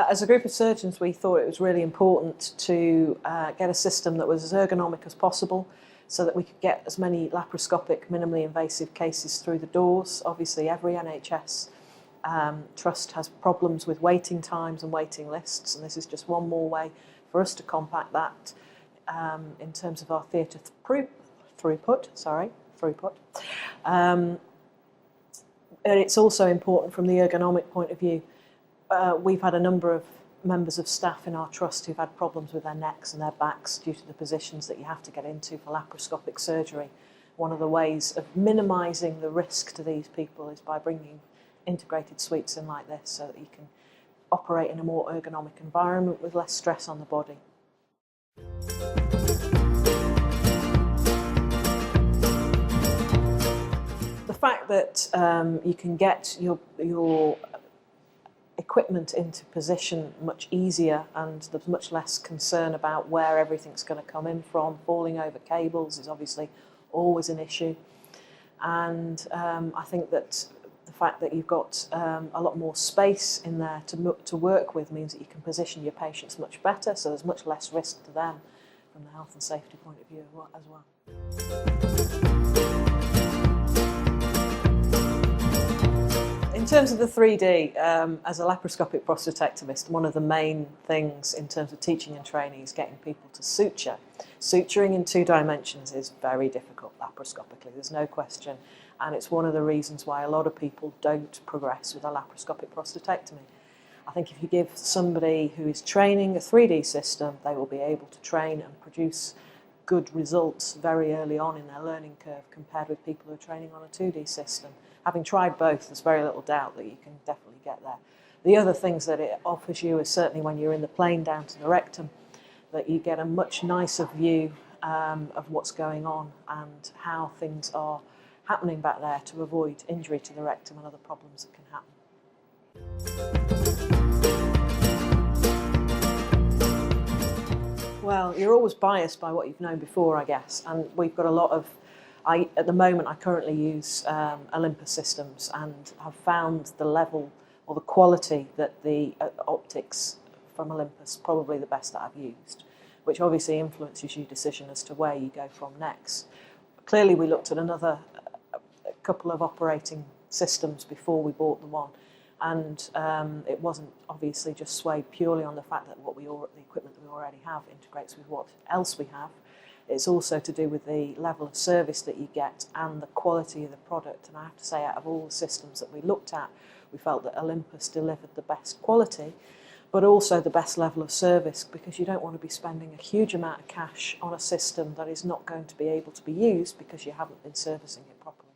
As a group of surgeons, we thought it was really important to get a system that was as ergonomic as possible so that we could get as many laparoscopic, minimally invasive cases through the doors. Obviously, every NHS trust has problems with waiting times and waiting lists, and this is just one more way for us to combat that in terms of our theatre throughput. And it's also important from the ergonomic point of view. We've had a number of members of staff in our trust who've had problems with their necks and their backs due to the positions that you have to get into for laparoscopic surgery. One of the ways of minimising the risk to these people is by bringing integrated suites in like this so that you can operate in a more ergonomic environment with less stress on the body. The fact that you can get your equipment into position much easier, and there's much less concern about where everything's going to come in from. Falling over cables is obviously always an issue, and I think that the fact that you've got a lot more space in there to work with means that you can position your patients much better, so there's much less risk to them from the health and safety point of view as well. In terms of the 3D, as a laparoscopic prostatectomist, one of the main things in terms of teaching and training is getting people to suture. Suturing in 2 dimensions is very difficult laparoscopically, there's no question, and it's one of the reasons why a lot of people don't progress with a laparoscopic prostatectomy. I think if you give somebody who is training a 3D system, they will be able to train and produce good results very early on in their learning curve compared with people who are training on a 2D system. Having tried both, there's very little doubt that you can definitely get there. The other things that it offers you is certainly when you're in the plane down to the rectum, that you get a much nicer view of what's going on and how things are happening back there to avoid injury to the rectum and other problems that can happen. Well, you're always biased by what you've known before, I guess, and we've got a lot of at the moment, I currently use Olympus systems and have found the level or the quality that the optics from Olympus probably the best that I've used, which obviously influences your decision as to where you go from next. Clearly, we looked at a couple of operating systems before we bought the one, and it wasn't obviously just swayed purely on the fact that the equipment that we already have integrates with what else we have. It's also to do with the level of service that you get and the quality of the product. And I have to say, out of all the systems that we looked at, we felt that Olympus delivered the best quality, but also the best level of service, because you don't want to be spending a huge amount of cash on a system that is not going to be able to be used because you haven't been servicing it properly.